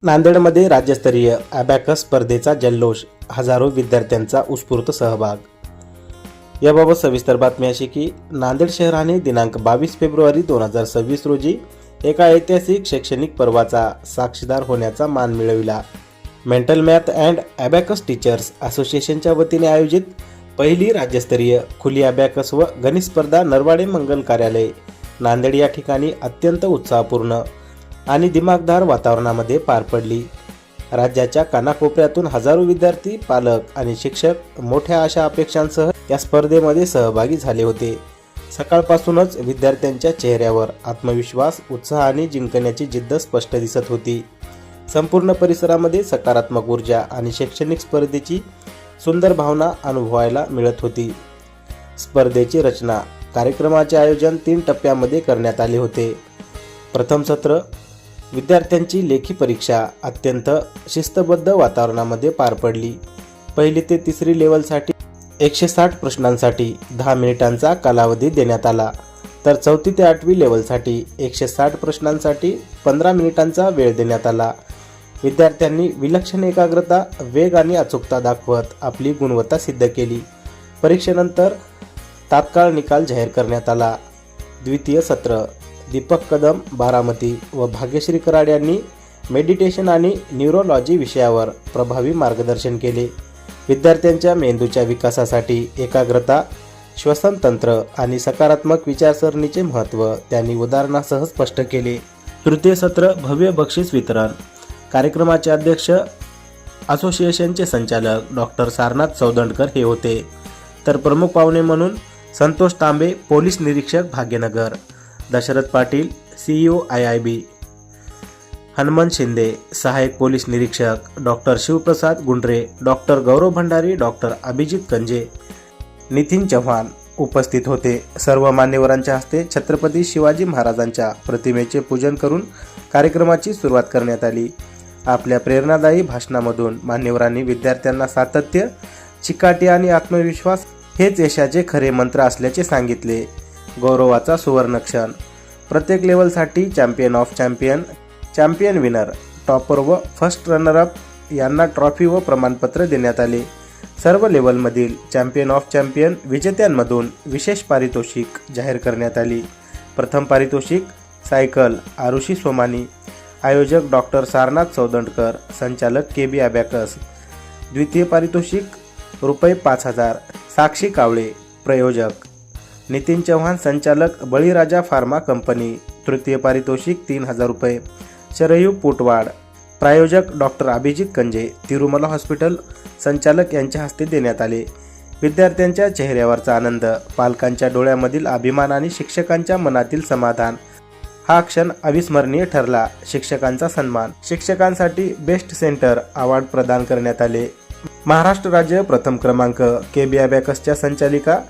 नांदेडमध्ये राज्यस्तरीय अबॅकस स्पर्धेचा जल्लोष, हजारो विद्यार्थ्यांचा उत्स्फूर्त सहभाग. याबाबत सविस्तर बातमी अशी की नांदेड शहराने दिनांक 22 फेब्रुवारी 2026 रोजी एका ऐतिहासिक शैक्षणिक पर्वाचा साक्षीदार होण्याचा मान मिळविला. Mental math and abacus teachers असोसिएशनच्या वतीने आयोजित पहिली राज्यस्तरीय खुली अबॅकस व गणित स्पर्धा नरवाडे मंगल कार्यालय नांदेड या ठिकाणी अत्यंत उत्साहपूर्ण आणि दिमागदार वातावरणामध्ये पार पडली. राज्याच्या कानाकोपऱ्यातून हजारो विद्यार्थी, पालक आणि शिक्षक मोठ्या आशा अपेक्षांसह या स्पर्धेमध्ये सहभागी झाले होते. सकाळपासूनच विद्यार्थ्यांच्या चेहऱ्यावर आत्मविश्वास, उत्साह आणि जिंकण्याची जिद्द स्पष्ट दिसत होती. संपूर्ण परिसरामध्ये सकारात्मक ऊर्जा आणि शैक्षणिक स्पर्धेची सुंदर भावना अनुभवायला मिळत होती. स्पर्धेची रचना, कार्यक्रमाचे आयोजन 3 टप्प्यामध्ये करण्यात आले होते. प्रथम सत्र, विद्यार्थ्यांची लेखी परीक्षा अत्यंत शिस्तबद्ध वातावरणामध्ये पार पडली. पहिली ते तिसरी लेवलसाठी 160 प्रश्नांसाठी 10 मिनिटांचा कालावधी देण्यात आला, तर चौथी ते 8वी लेवलसाठी 160 प्रश्नांसाठी 15 मिनिटांचा वेळ देण्यात आला. विद्यार्थ्यांनी विलक्षण एकाग्रता, वेग आणि अचूकता दाखवत आपली गुणवत्ता सिद्ध केली. परीक्षेनंतर तात्काळ निकाल जाहीर करण्यात आला. द्वितीय सत्र, दीपक कदम बारामती व भाग्यश्री कराड यांनी मेडिटेशन आणि न्यूरोलॉजी विषयावर प्रभावी मार्गदर्शन केले. विद्यार्थ्यांच्या मेंदूच्या विकासासाठी एकाग्रता, श्वसनतंत्र आणि सकारात्मक विचारसरणीचे महत्त्व त्यांनी उदाहरणासह स्पष्ट केले. तृतीय सत्र, भव्य बक्षीस वितरण. कार्यक्रमाचे अध्यक्ष, असोसिएशनचे संचालक डॉक्टर सारनाथ सौदंडकर हे होते, तर प्रमुख पाहुणे म्हणून संतोष तांबे, पोलीस निरीक्षक भाग्यनगर, दशरथ पाटील, CEO IIB, हनुमंत शिंदे, सहाय्यक पोलीस निरीक्षक डॉक्टर शिवप्रसाद गुंडरे, डॉक्टर गौरव भंडारी, डॉक्टर अभिजित कंजे, नितीन चव्हाण उपस्थित होते. सर्व मान्यवरांच्या हस्ते छत्रपती शिवाजी महाराजांच्या प्रतिमेचे पूजन करून कार्यक्रमाची सुरुवात करण्यात आली. आपल्या प्रेरणादायी भाषणामधून मान्यवरांनी विद्यार्थ्यांना सातत्य, चिकाटी आणि आत्मविश्वास हेच यशाचे खरे मंत्र असल्याचे सांगितले. गौरवाचा सुवर्णक्षण, प्रत्येक लेवलसाठी champion of champion, champion winner, topper व फर्स्ट रनरअप यांना ट्रॉफी व प्रमाणपत्र देण्यात आले. सर्व लेवलमधील चॅम्पियन ऑफ चॅम्पियन विजेत्यांमधून विशेष पारितोषिक जाहीर करण्यात आली. प्रथम पारितोषिक सायकल आरुषी सोमानी, आयोजक डॉक्टर सारनाथ सौदंडकर, संचालक KB अबॅकस. द्वितीय पारितोषिक रुपये 5,000 साक्षी कावळे, प्रयोजक नितीन चव्हाण, संचालक बळीराजा फार्मा कंपनी. तृतीय पारितोषिक 3,000 रुपये शरयू पुटवाड, प्रायोजक डॉक्टर अभिजित कंजे, तिरुमला हॉस्पिटल, संचालक यांच्या हस्ते देण्यात आले. विद्यार्थ्यांच्या चेहऱ्यावरचा आनंद, पालकांच्या डोळ्यामधील अभिमान आणि शिक्षकांच्या मनातील समाधान, हा क्षण अविस्मरणीय ठरला. शिक्षकांचा सन्मान, शिक्षकांसाठी बेस्ट सेंटर अवॉर्ड प्रदान करण्यात आले. महाराष्ट्र राज्य प्रथम क्रमांक KB अबॅकसच्या संचालिका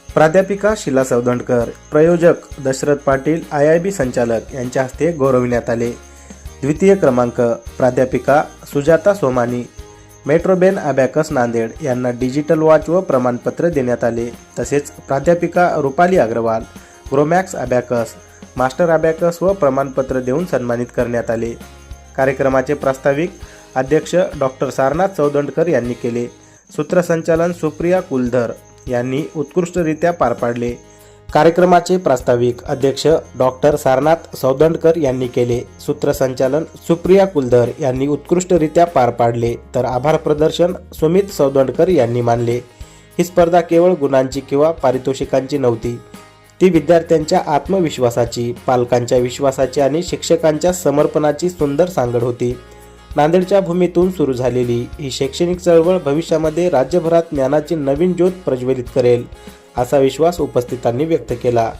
प्राध्यापिका शीला सौदंडकर, प्रयोजक दशरथ पाटील, IIB संचालक यांच्या हस्ते गौरविण्यात आले. द्वितीय क्रमांक प्राध्यापिका सुजाता सोमानी, मेट्रोबेन अबॅकस नांदेड यांना डिजिटल वॉच व प्रमाणपत्र देण्यात आले. तसेच प्राध्यापिका रुपाली अग्रवाल, ग्रोमॅक्स अबॅकस, मास्टर अबॅकस व प्रमाणपत्र देऊन सन्मानित करण्यात आले. कार्यक्रमाचे प्रास्ताविक अध्यक्ष डॉक्टर सारनाथ सौदंडकर यांनी केले. सूत्रसंचालन सुप्रिया कुलधर यांनी उत्कृष्टरित्या पार पाडले. कार्यक्रमाचे प्रास्ताविक अध्यक्ष डॉक्टर सारनाथ सौदंडकर यांनी केले. सूत्रसंचालन सुप्रिया कुलधर यांनी उत्कृष्टरित्या पार पाडले, तर आभार प्रदर्शन सुमित सौदंडकर यांनी मानले. ही स्पर्धा केवळ गुणांची किंवा पारितोषिकांची नव्हती, ती विद्यार्थ्यांच्या आत्मविश्वासाची, पालकांच्या विश्वासाची आणि शिक्षकांच्या समर्पणाची सुंदर सांगड होती. नांदेडच्या भूमीतून सुरू झालेली ही शैक्षणिक चळवळ भविष्यामध्ये राज्यभरात ज्ञानाची नवीन ज्योत प्रज्वलित करेल, असा विश्वास उपस्थितांनी व्यक्त केला.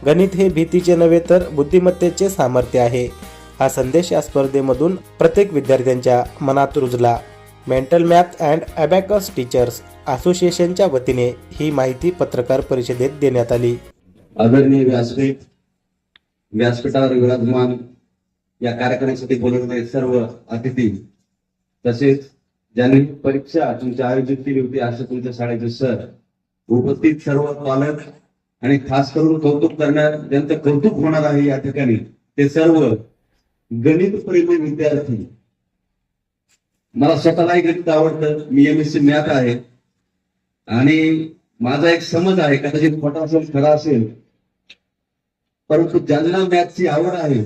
गणित हे भीतीचे नव्हे तर बुद्धिमत्तेचे सामर्थ्य आहे, हा संदेश या स्पर्धेमधून प्रत्येक विद्यार्थ्यांच्या मनात रुजला. Mental math and abacus teachers असोसिएशनच्या वतीने ही माहिती पत्रकार परिषदेत देण्यात आली. आदरणीय व्यासपीठावर विराजमान या कार्यक्रमासाठी बोलवलेले सर्व अतिथी, तसेच ज्यांनी परीक्षा तुमच्या आयोजित केली होती अशा तुमच्या शाळेचे सर, उपस्थित सर्व पालक आणि खास करून कौतुक करणार, ज्यांचं कौतुक होणार आहे या ठिकाणी ते सर्व गणित प्रेमी विद्यार्थी. मला स्वतःलाही गणित आवडतं. मी MSc मॅथ आहे आणि माझा एक समज आहे, कदाचित खोटा असेल खरा असेल, परंतु ज्यांना मॅथची आवड आहे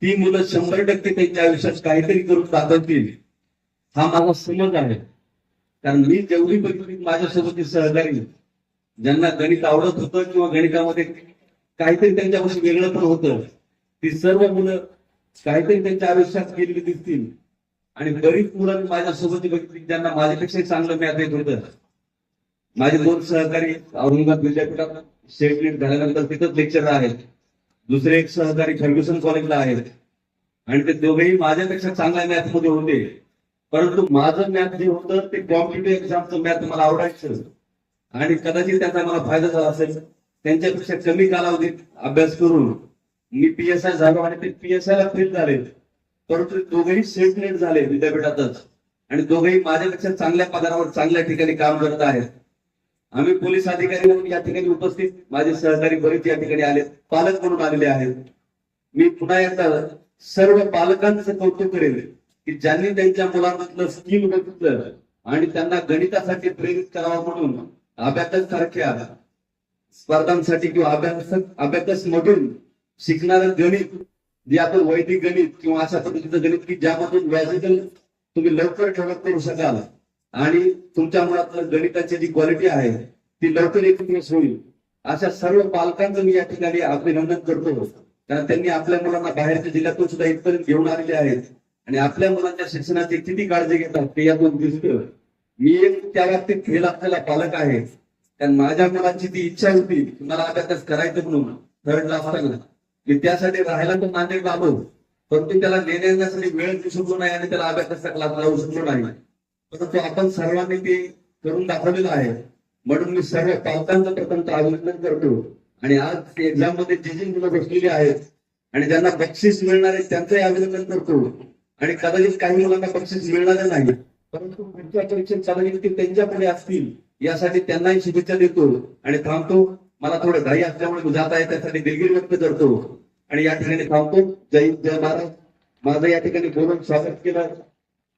ती मुलं 100% त्यांच्या आयुष्यात काहीतरी करून दाखवतील, हा माझा समज आहे. कारण मी जेवढी बघितली माझ्यासोबतची सहकारी ज्यांना गणित आवडत होतं किंवा गणितामध्ये काहीतरी त्यांच्यापासून वेगळं पण होतं, ती सर्व मुलं काहीतरी त्यांच्या आयुष्यात केलेली दिसतील. आणि बरीच मुलं मी माझ्यासोबत बघितली ज्यांना माझ्यापेक्षा चांगलं मॅथ येत होतं. माझे 2 सहकारी औरंगाबाद विद्यापीठात शेवट झाल्यानंतर तिथंच लेक्चरर आहेत. दुसरे एक सहकारी फर्ग्युसन कॉलेजला आहेत आणि ते दोघेही माझ्यापेक्षा चांगल्या मॅथ मध्ये होते. परंतु माझं मॅथ जे होतं ते कॉम्पिटेटिव्ह एक्झामचं मॅथ मला आवडायचं आणि कदाचित त्याचा मला फायदा झाला असेल. त्यांच्यापेक्षा कमी कालावधीत अभ्यास करून मी PSI झालो आणि ते PSI ला फेल झाले. परंतु दोघेही सेट झाले विद्यापीठातच आणि दोघेही माझ्यापेक्षा चांगल्या पगारावर चांगल्या ठिकाणी काम करत आहेत. आम्ही पोलीस अधिकारी म्हणून या ठिकाणी उपस्थित, माझे सहकारी बरेच या ठिकाणी आले, पालक म्हणून आलेले आहेत. मी पुन्हा एकदा सर्व पालकांचं कौतुक करेन की ज्यांनी त्यांच्या मुलांमधलं स्किल बघितलं आणि त्यांना गणितासाठी प्रेरित करावं म्हणून अभ्यास सारख्या स्पर्धांसाठी किंवा अभ्यास मधून शिकणारं गणित, जे आपण वैदिक गणित किंवा अशा पद्धतीचं गणित की ज्यामधून व्याजिकल तुम्ही लवकर डेव्हलप करू शकाल आणि तुमच्या मुलात गणिताची जी क्वालिटी आहे ती लवकर एकत्रित होईल, अशा सर्व पालकांचं मी या ठिकाणी अभिनंदन करतो. कारण त्यांनी आपल्या मुलांना बाहेरच्या जिल्ह्यातून सुद्धा इथपर्यंत घेऊन आलेले आहेत आणि आपल्या मुलांच्या शिक्षणाची किती काळजी घेतात ते यातून दिसतं. मी एक त्या बाबतीत फेल असलेला पालक आहे. कारण माझ्या मुलाची ती इच्छा होती की मला अभ्यास करायचं म्हणून थर्डला असताना मी त्यासाठी राहायला तर नांदेड आलो, परंतु त्याला नेण्यासाठी वेळ देऊ शकलो नाही आणि त्याला अभ्यासाचा क्लास लावू शकलो नाही. परंतु आपण सर्वांनी ते करून दाखवलेलं आहे. म्हणून मी सर्व पालकांचं प्रथमतः अभिनंदन करतो. आणि आज एक्झाम मध्ये जे मुलं बसलेली आहेत आणि ज्यांना बक्षीस मिळणार आहे त्यांचंही अभिनंदन करतो. आणि कदाचित काही मुलांना बक्षीस मिळणार नाही, परंतु पुढच्या परीक्षेत कदाचित त्यांच्या पुढे असतील यासाठी त्यांनाही शुभेच्छा देतो आणि थांबतो. मला थोडं घाई असल्यामुळे जात आहे त्यासाठी दिलगिरी व्यक्त करतो आणि या ठिकाणी थांबतो. जय हिंद जय महाराज. माझं या ठिकाणी बोलून स्वागत केलं,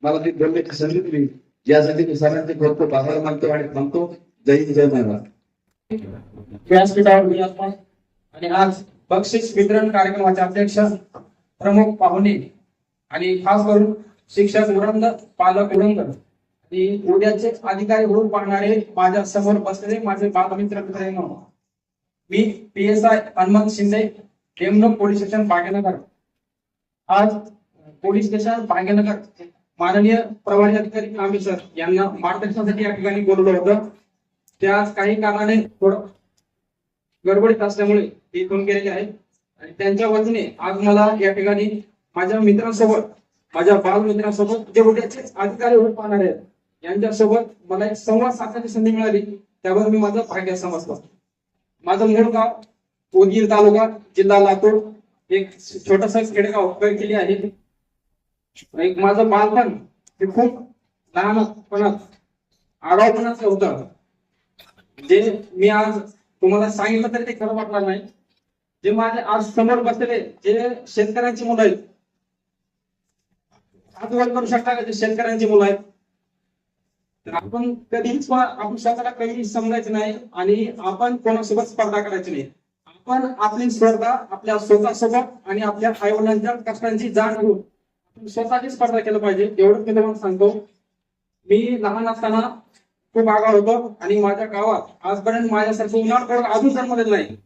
मला ती बोलण्याची संधी दिली, यासाठी मी सगळ्यांचे खूप खूप आभार मानतो आणि थांबतो. जय हिंद जय महाराज. व्यासपीठावर विराजमान आणि आज बक्षीस वितरण कार्यक्रमाचे अध्यक्ष, प्रमुख पाहुणे आणि खास करून शिक्षक वृंद, पालक वृंद आणि उद्याचे अधिकारी म्हणून पाहणारे माझ्या समोर बसलेले माझे बालमित्र मित्रांनो, मी PSI हनुमंत शिंदे, टेमनोक पोलीस स्टेशन भाग्यनगर. आज पोलीस स्टेशन भाग्यनगर माननीय प्रभारी अधिकारी कांबळे सर यांना मार्गदर्शनासाठी या ठिकाणी बोलवलं होतं. ते आज काही कारणाने थोडं गडबडीत असल्यामुळे ते इथून गेलेले आहेत आणि त्यांच्या वतीने आज मला या ठिकाणी माझ्या मित्रांसोबत, माझ्या बालमित्रांसोबत जे उद्याचे अधिकारी होत पाहणार आहेत यांच्यासोबत मला एक संवाद साधण्याची संधी मिळाली, त्यावर मी माझं भाग्य समजतो. माझं मूळ गाव उदगीर तालुका, जिल्हा लातूर, एक छोटस खेडेगाव केली आहे. एक माझं बालपण हे खूप लहानपणात आगाऊपणाचं होतं, जे मी आज तुम्हाला सांगितलं तरी ते खरं वाटणार नाही. जे माझे आज समोर बसलेले जे शेतकऱ्यांची मुलं आहेत, हात वर करू शकता का जे शेतकऱ्यांची मुलं आहेत, तर आपण कधीच आपण स्वतःला कधी समजायचं नाही आणि आपण कोणासोबत स्पर्धा करायची नाही. आपण आपली स्पर्धा आपल्या स्वतःसोबत आणि आपल्या आई वडिलांच्या कष्टांची जाण घेऊन आपण स्वतःची स्पर्धा केलं पाहिजे, एवढंच मी तुम्हाला सांगतो. मी लहान असताना खूप आगाऊ होतो आणि माझ्या गावात आजपर्यंत माझ्यासारखं उन्हाळ अजून जन्मलेलं नाही.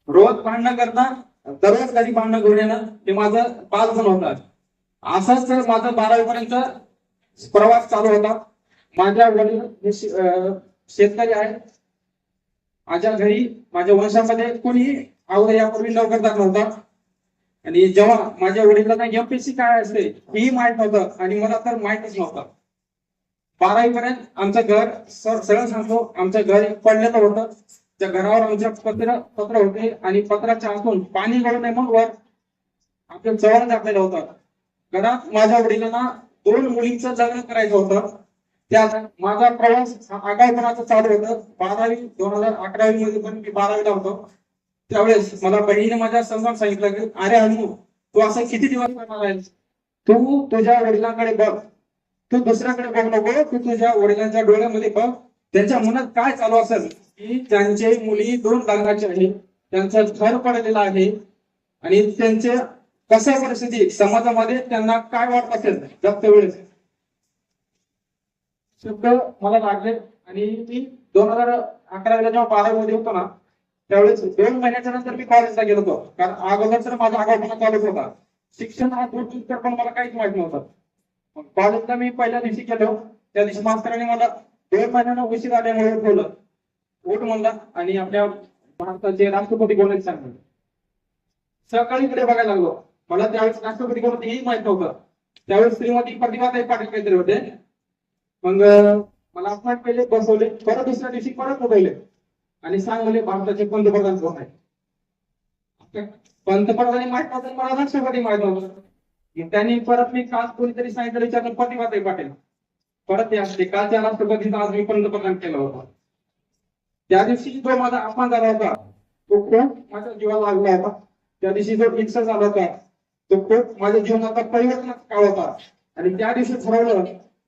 रोज भांडणं करणं, दररोज कधी भांडणं करून येणं हे माझं बालपण होतं. असाच माझा 12वी पर्यंत प्रवास चालू होता. माझ्या वडील हे शेतकरी आहेत. माझ्या घरी माझ्या वंशामध्ये कोणी अगोदर यापूर्वी नोकरदार नव्हता आणि जेव्हा माझ्या वडिलांना MPSC काय असते हेही माहित नव्हतं आणि मला तर माहितच नव्हतं. 12वी पर्यंत आमचं घर सगळं सांगतो, आमचं घर पडलेलं होतं. त्या घरावर आमच्या पत्र होते आणि पत्राच्या आतून पाणी गळू नये म्हणून वर आपलं चव्हाण टाकलेलं होतं. घरात माझ्या वडिलांना 2 मुलींचं लग्न करायचं होतं. त्यात माझा प्रवास आगाऊपणाचा चालू होतं. 12वी 2011 मध्ये पण मी 12वीला होतो. त्यावेळेस मला बहिणीने माझ्या समजावून सांगितलं की अरे हनुमू, तू असं किती दिवस करणार आहेस? तू तुझ्या वडिलांकडे बघ, तू दुसऱ्याकडे बघ नको, तू तुझ्या वडिलांच्या डोळ्यामध्ये बघ. त्यांच्या मनात काय चालू असेल की त्यांचे मुली 2 लग्नाचे आहे, त्यांचं घर पडलेलं आहे आणि त्यांचे कशा परिस्थिती समाजामध्ये त्यांना काय वाटत असेल जगत वेळेस. शब्द मला लागले आणि मी 2011 जेव्हा 12वी मध्ये होतो ना, त्यावेळेस 2 महिन्याच्या नंतर मी कॉलेजला गेलो होतो. कारण अगोदर तर माझा आगाऊपणा चालूच होता. शिक्षण हा दूर तर पण मला काहीच माहित नव्हतं. कॉलेजला मी पहिल्या दिवशी गेलो, त्या दिवशी मास्तरांनी मला 2 महिन्यानं उशीर आल्यामुळे उठवलं. उठ म्हणला आणि आपल्या भारताचे राष्ट्रपती कोणाचे सांगितलं. सकाळी इकडे बघायला लागलो, मला त्यावेळेस राष्ट्रपती कोण हेही माहित नव्हतं. त्यावेळेस श्रीमती प्रतिभाताई पाटील काहीतरी होते. मग मला आपण पहिले बसवले, परत दुसऱ्या दिवशी परत उठवले आणि सांगले भारताचे पंतप्रधान कोण आहे. पंतप्रधान माहित नव्हतं, मला राष्ट्रपती माहित नव्हतं. त्यांनी परत मी काल कोणीतरी सांगितलं विचारलं प्रतिभाताई पाटील, परत ते असते कालच्या राष्ट्रपतीचा आज मी पंतप्रधान केलं होतं. त्या दिवशी जो माझा अपमान झाला होता तो खूप माझ्या जीवाला लागला होता. त्या दिवशी जो हिंसा झाला होता तो खूप माझ्या जीवनाचा परिवर्तनाचा काळ होता. आणि त्या दिवशी ठरवलं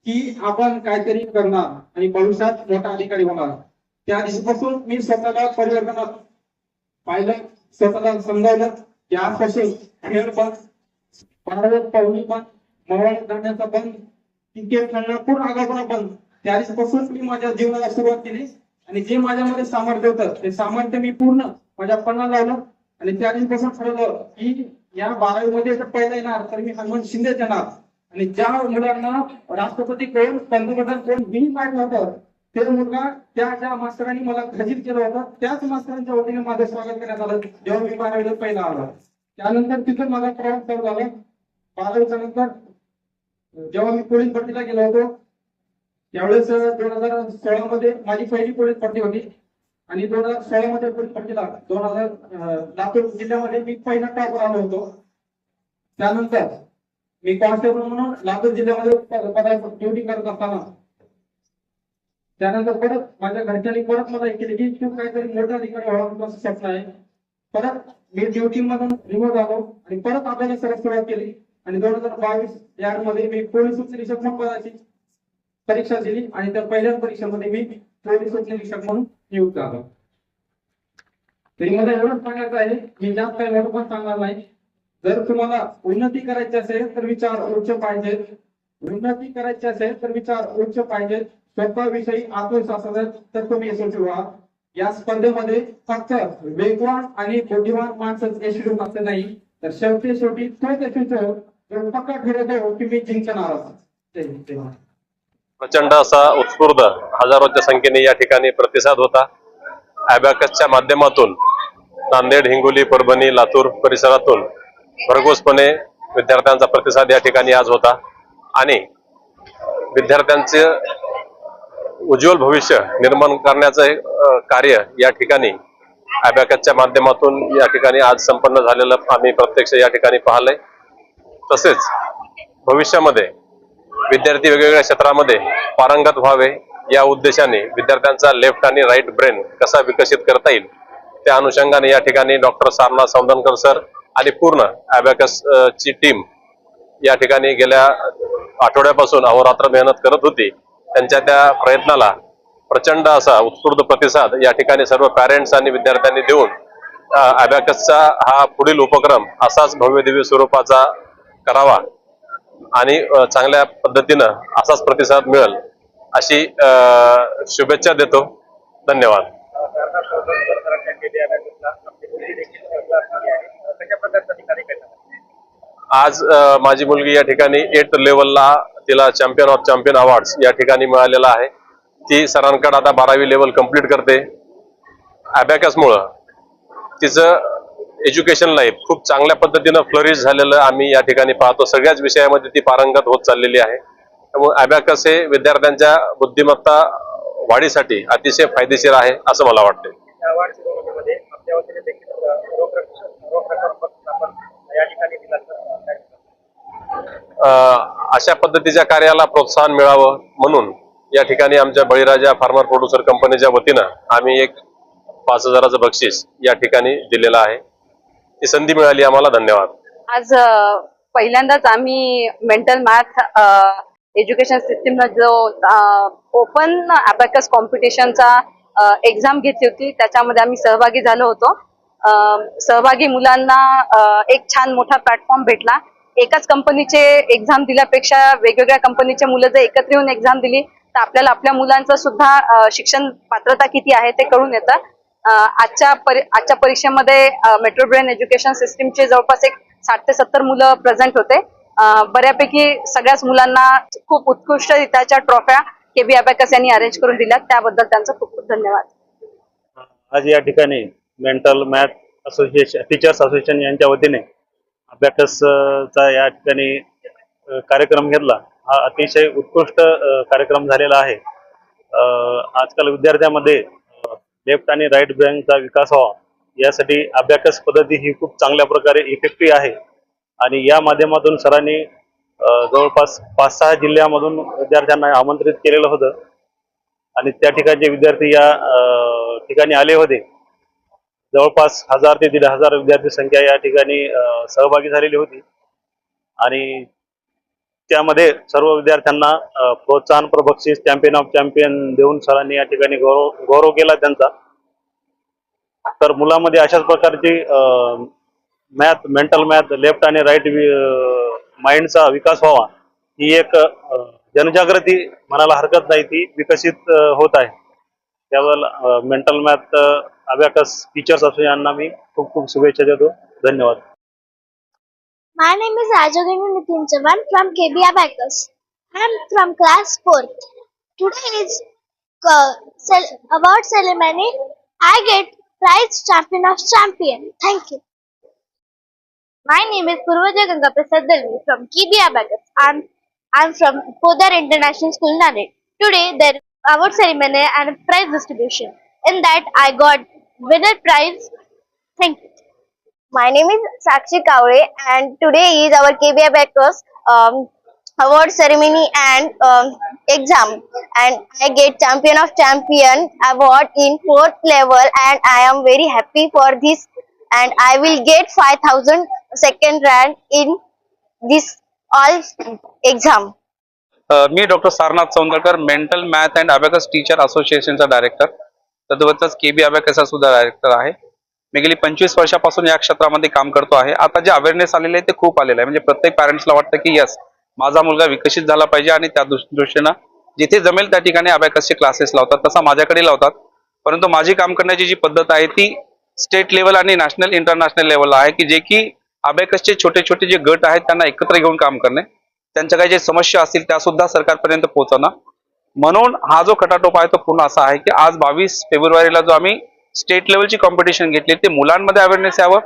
की आपण काहीतरी करणार आणि भविष्यात मोठा अधिकारी होणार. त्या दिवशीपासून मी स्वतःला परिवर्तनात पाहिलं, स्वतःला समजावलं की आजपासून खेळ बंद, पारदर्शक पाहुणी बंद, मवाळ जाण्याचा बंद, क्रिकेट खेळणं पूर्ण आगाऊपणा बंद. त्या दिवशीपासून मी माझ्या जीवनाला सुरुवात केली आणि जे माझ्यामध्ये सामर्थ्य होतं ते सामर्थ्य मी पूर्ण माझ्या पणाला लावलं. आणि त्या दिवशीपासून ठरवलं की या 12वी मध्ये जर पहिला येणार तर मी हनुमंत शिंदे येणार. आणि ज्या मुलांना राष्ट्रपती कोण, पंतप्रधान कोण हेही माहित नव्हतं, ते मुलगा त्या मास्तरांनी मला खजित केलं होतं, त्याच मास्तरांच्या वतीने माझं स्वागत करण्यात आलं जेव्हा मी 12वीला पहिला आलो. त्यानंतर तिथून माझा प्रवास चालू झाला. 12वीच्या नंतर जेव्हा मी पोलीस भरतीला गेलो होतो त्यावेळेस 2016 मध्ये माझी पहिली पोलीस भरती होती. आणि 2016 मध्ये पोलीस भरतीला लातूर जिल्ह्यामध्ये मी पहिला टॉपर आलो होतो. त्यानंतर मी कॉन्स्टेबल म्हणून लातूर जिल्ह्यामध्ये ड्युटी करत असताना त्यानंतर परत माझ्या घरच्यांनी परत मला केली की तू काहीतरी मोठा अधिकारी व्हावा असं स्वप्न आहे. परत मी ड्युटी मधून रिमोट आलो आणि परत आपल्याला सुरुवात केली. आणि 2022 या मध्ये मी पोलीस उपनिरीक्षक म्हणून पदाची परीक्षा दिली आणि त्या पहिल्याच परीक्षेमध्ये मी पोलीस उपनिरीक्षक म्हणून नियुक्त झालो. तरी मला एवढंच सांगायचं आहे, मी जास्त काही मोठं पण सांगणार नाही. जर तुम्हाला उन्नती करायची असेल तर विचार उच्च पाहिजेत, उन्नती करायची असेल तर विचार उच्च पाहिजेत, स्वतःविषयी आत्मविश्वास असेल तर तुम्ही यशस्वी व्हा. या स्पर्धेमध्ये फक्त वेगवान आणि बुद्धिमान माणसंच यशस्वी असं नाही, तर शेवटी तोच यशस्वी हो जो पक्का ठरवतो की मी जिंकणार असं. प्रचंड असा उत्स्फूर्त हजारोच्या संख्येने या ठिकाणी प्रतिसाद होता. अबॅकसच्या माध्यमातून नांदेड, हिंगोली, परभणी, लातूर परिसरातून भरघोसपणे विद्यार्थ्यांचा प्रतिसाद या ठिकाणी आज होता. आणि विद्यार्थ्यांचे उज्ज्वल भविष्य निर्माण करण्याचं कार्य या ठिकाणी अबॅकसच्या माध्यमातून या ठिकाणी आज संपन्न झालेलं आम्ही प्रत्यक्ष या ठिकाणी पाहिलंय. तसेच भविष्यामध्ये विद्यार्थी वेगवेगळ्या क्षेत्रामध्ये पारंगत व्हावे या उद्देशाने विद्यार्थ्यांचा लेफ्ट आणि राईट ब्रेन कसा विकसित करता येईल त्या अनुषंगाने या ठिकाणी डॉक्टर सारनाथ सौंदनकर सर आणि पूर्ण अबॅकस ची टीम या ठिकाणी गेल्या आठवड्यापासून अहोरात्र मेहनत करत होती. त्यांच्या त्या प्रयत्नाला प्रचंड असा उत्स्फूर्त प्रतिसाद या ठिकाणी सर्व पॅरेंट्स आणि विद्यार्थ्यांनी देऊन अबॅकसचा हा पुढील उपक्रम असाच भव्यदिव्य स्वरूपाचा करावा आणि चांगल्या पद्धतीनं असाच प्रतिसाद मिळेल अशी शुभेच्छा देतो. धन्यवाद. आज माझी मुलगी या ठिकाणी 8 लेवलला तिला चॅम्पियन ऑफ चॅम्पियन अवॉर्ड्स या ठिकाणी मिळालेला आहे. ती सरांकडे आता 12वी लेवल कंप्लीट करते. अबॅकसमुळं तिचं एज्युकेशन लाईफ खूप चांगल्या पद्धतीनं फ्लरिश झालेलं आम्ही या ठिकाणी पाहतो. सगळ्याच विषयामध्ये ती पारंगत होत चाललेली आहे. त्यामुळे अबॅकस हे विद्यार्थ्यांच्या बुद्धिमत्ता वाढीसाठी अतिशय फायदेशीर आहे असं मला वाटतं. अशा पद्धतीच्या कार्याला प्रोत्साहन मिळावं म्हणून या ठिकाणी आमच्या बळीराजा फार्मर प्रोड्युसर कंपनीच्या वतीनं आम्ही एक 5,000चं बक्षीस या ठिकाणी दिलेलं आहे. ही संधी मिळाली आम्हाला. धन्यवाद. आज पहिल्यांदाच आम्ही मेंटल मॅथ एज्युकेशन सिस्टीमला जो ओपन अबॅकस कॉम्पिटिशनचा एक्झाम घेतली होती त्याच्यामध्ये आम्ही सहभागी झालो होतो. सहभागी मुलांना एक छान मोठा प्लॅटफॉर्म भेटला. एकाच कंपनीचे एक्झाम दिल्यापेक्षा वेगवेगळ्या कंपनीचे मुलं जर एकत्र येऊन एक्झाम दिली तर आपल्याला आपल्या मुलांचं सुद्धा शिक्षण पात्रता किती आहे ते कळून येतं. आजच्या परीक्षेमध्ये मेट्रो ब्रेन एज्युकेशन सिस्टीमचे जवळपास एक 60 ते 70 मुलं प्रेझेंट होते. बऱ्यापैकी सगळ्याच मुलांना खूप उत्कृष्टरित्याच्या ट्रॉफ्या केबी अबॅकस यांनी अरेंज करून दिल्या. त्याबद्दल त्यांचं खूप खूप धन्यवाद. आज या ठिकाणी mental math association teachers association यांच्या वतीने अबॅकसचा या ठिकाणी कार्यक्रम घेतला. हा अतिशय उत्कृष्ट कार्यक्रम झालेला आहे. आजकाल विद्यार्थ्यांमध्ये लेफ्ट आणि राईट ब्रेनचा विकास व्हावा यासाठी अबॅकस पद्धती ही खूप चांगल्या प्रकारे इफेक्टिव्ह आहे आणि या माध्यमातून सरांनी जवळपास 5-6 जिल्ह्यामधून विद्यार्थ्यांना आमंत्रित केलेलं होतं आणि त्या ठिकाणचे विद्यार्थी या ठिकाणी आले होते. जवळपास 1000 ते 1500 विद्यार्थी संख्या या ठिकाणी सहभागी झालेली होती आणि त्यामध्ये सर्व विद्यार्थ्यांना प्रोत्साहनपर बक्षीस चॅम्पियन ऑफ चॅम्पियन देऊन सरांनी या ठिकाणी गौरव केला त्यांचा. तर मुलांमध्ये अशाच प्रकारची मेंटल मॅथ लेफ्ट आणि राईट माइंडचा विकास व्हावा ही एक जनजागृती म्हणायला हरकत नाही, ती विकसित होत आहे. त्याबद्दल मेंटल मॅथ अबॅकस टीचर्स असोसिएशनना मी खूप खूप शुभेच्छा देतो. धन्यवाद. My name is Rajagini Nitin Chavan from KB Abacus. I am from class 4th. Today is award ceremony. I get prize champion of champion. Thank you. My name is Purvaja Ganga Prasad Dalvi from KB Abacus. I'm from Podar International School, Nanded. Today there is award ceremony and prize distribution. In that I got winner prize. Thank you. My name is Sakshi Kavre and today is our KB Abacus award ceremony and exam, and I get champion of champion award in 4th level and I am very happy for this, and I will get 5000 second rank in this all exam. मी doctor Sarnath Saundarkar mental math and abacus teacher असोसिएशनचा director, तद्वतच KB अबॅकसचा सुद्धा director आहे. मी गेली 25 वर्षापासून या क्षेत्रामध्ये काम करतो आहे. आता जे अवेअरनेस आलेले आहे ते खूप आलेलं आहे. म्हणजे प्रत्येक पॅरेंट्सला वाटतं की यस, माझा मुलगा विकसित झाला पाहिजे आणि त्या दृष्टीनं जिथे जमेल त्या ठिकाणी अबॅकसचे क्लासेस लावतात. तसा माझ्याकडे लावतात, परंतु माझी काम करण्याची जी पद्धत आहे ती स्टेट लेवल आणि नॅशनल इंटरनॅशनल लेवलला आहे, की जे की अबॅकसचे छोटे छोटे जे गट आहेत त्यांना एकत्र घेऊन काम करणे, त्यांच्या काही जे समस्या असतील त्या सुद्धा सरकारपर्यंत पोहोचवणं. म्हणून हा जो खटाटोप आहे तो पूर्ण असा आहे की आज 22 फेब्रुवारीला जो आम्ही स्टेट लेवलची कॉम्पिटिशन घेतली ते मुलांमध्ये अवेअरनेस यावं,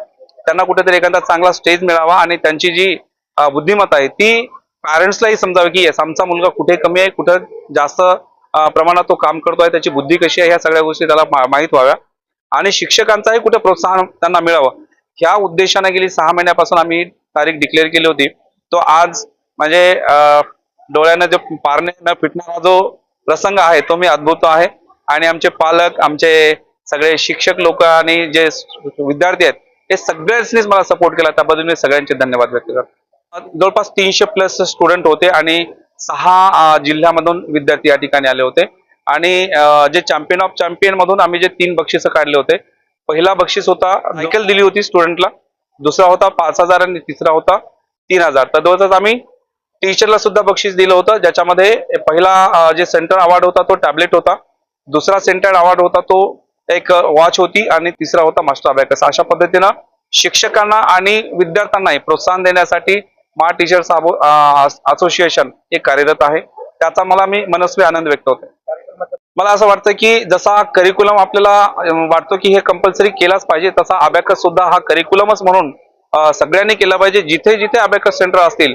त्यांना कुठेतरी एखादा चांगला स्टेज मिळावा आणि त्यांची जी बुद्धिमत्ता आहे ती पॅरेंट्सलाही समजावी की येस, आमचा मुलगा कुठे कमी आहे, कुठं जास्त प्रमाणात तो काम करतोय, त्याची बुद्धी कशी आहे, ह्या सगळ्या गोष्टी त्याला माहीत व्हाव्या आणि शिक्षकांचाही कुठे प्रोत्साहन त्यांना मिळावं. ह्या उद्देशाने गेली 6 महिन्यापासून आम्ही तारीख डिक्लेअर केली होती. तो आज म्हणजे डोळ्यानं जो पारणे न फिटणारा जो प्रसंग आहे तो मी अद्भुत आहे आणि आमचे पालक, आमचे सगळे शिक्षक लोक आणि जे विद्यार्थी आहेत हे सगळ्यांनीच मला सपोर्ट केला, त्याबद्दल मी सगळ्यांचे धन्यवाद व्यक्त करतो. जवळपास 300+ स्टुडंट होते आणि 6 जिल्ह्यामधून विद्यार्थी या ठिकाणी आले होते आणि जे चॅम्पियन ऑफ चॅम्पियन मधून आम्ही जे 3 बक्षिसं काढले होते. पहिला बक्षीस होता सायकल दिली होती स्टुडंटला, दुसरा होता 5000 आणि तिसरा होता 3000. तद्वतच आम्ही टीचरला सुद्धा बक्षीस दिलं होतं, ज्याच्यामध्ये पहिला जे सेंटर अवॉर्ड होता तो टॅबलेट होता, दुसरा सेंटर अवॉर्ड होता तो एक वॉच होती आणि तिसरा होता मास्टर अबॅकस. अशा पद्धतीनं शिक्षकांना आणि विद्यार्थ्यांनाही प्रोत्साहन देण्यासाठी मा टीचर्स असोसिएशन हे कार्यरत आहे. त्याचा मला मी मनस्वी आनंद व्यक्त होतो. मला असं वाटतं की जसा करिक्युलम आपल्याला वाटतो की हे कंपल्सरी केलाच पाहिजे, तसा अबॅकस सुद्धा हा करिक्युलमच म्हणून सगळ्यांनी केला पाहिजे. जिथे जिथे अबॅकस सेंटर असतील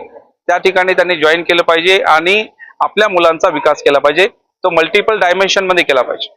त्या ठिकाणी त्यांनी जॉईन केलं पाहिजे आणि आपल्या मुलांचा विकास केला पाहिजे, तो मल्टिपल डायमेन्शन मध्ये केला पाहिजे.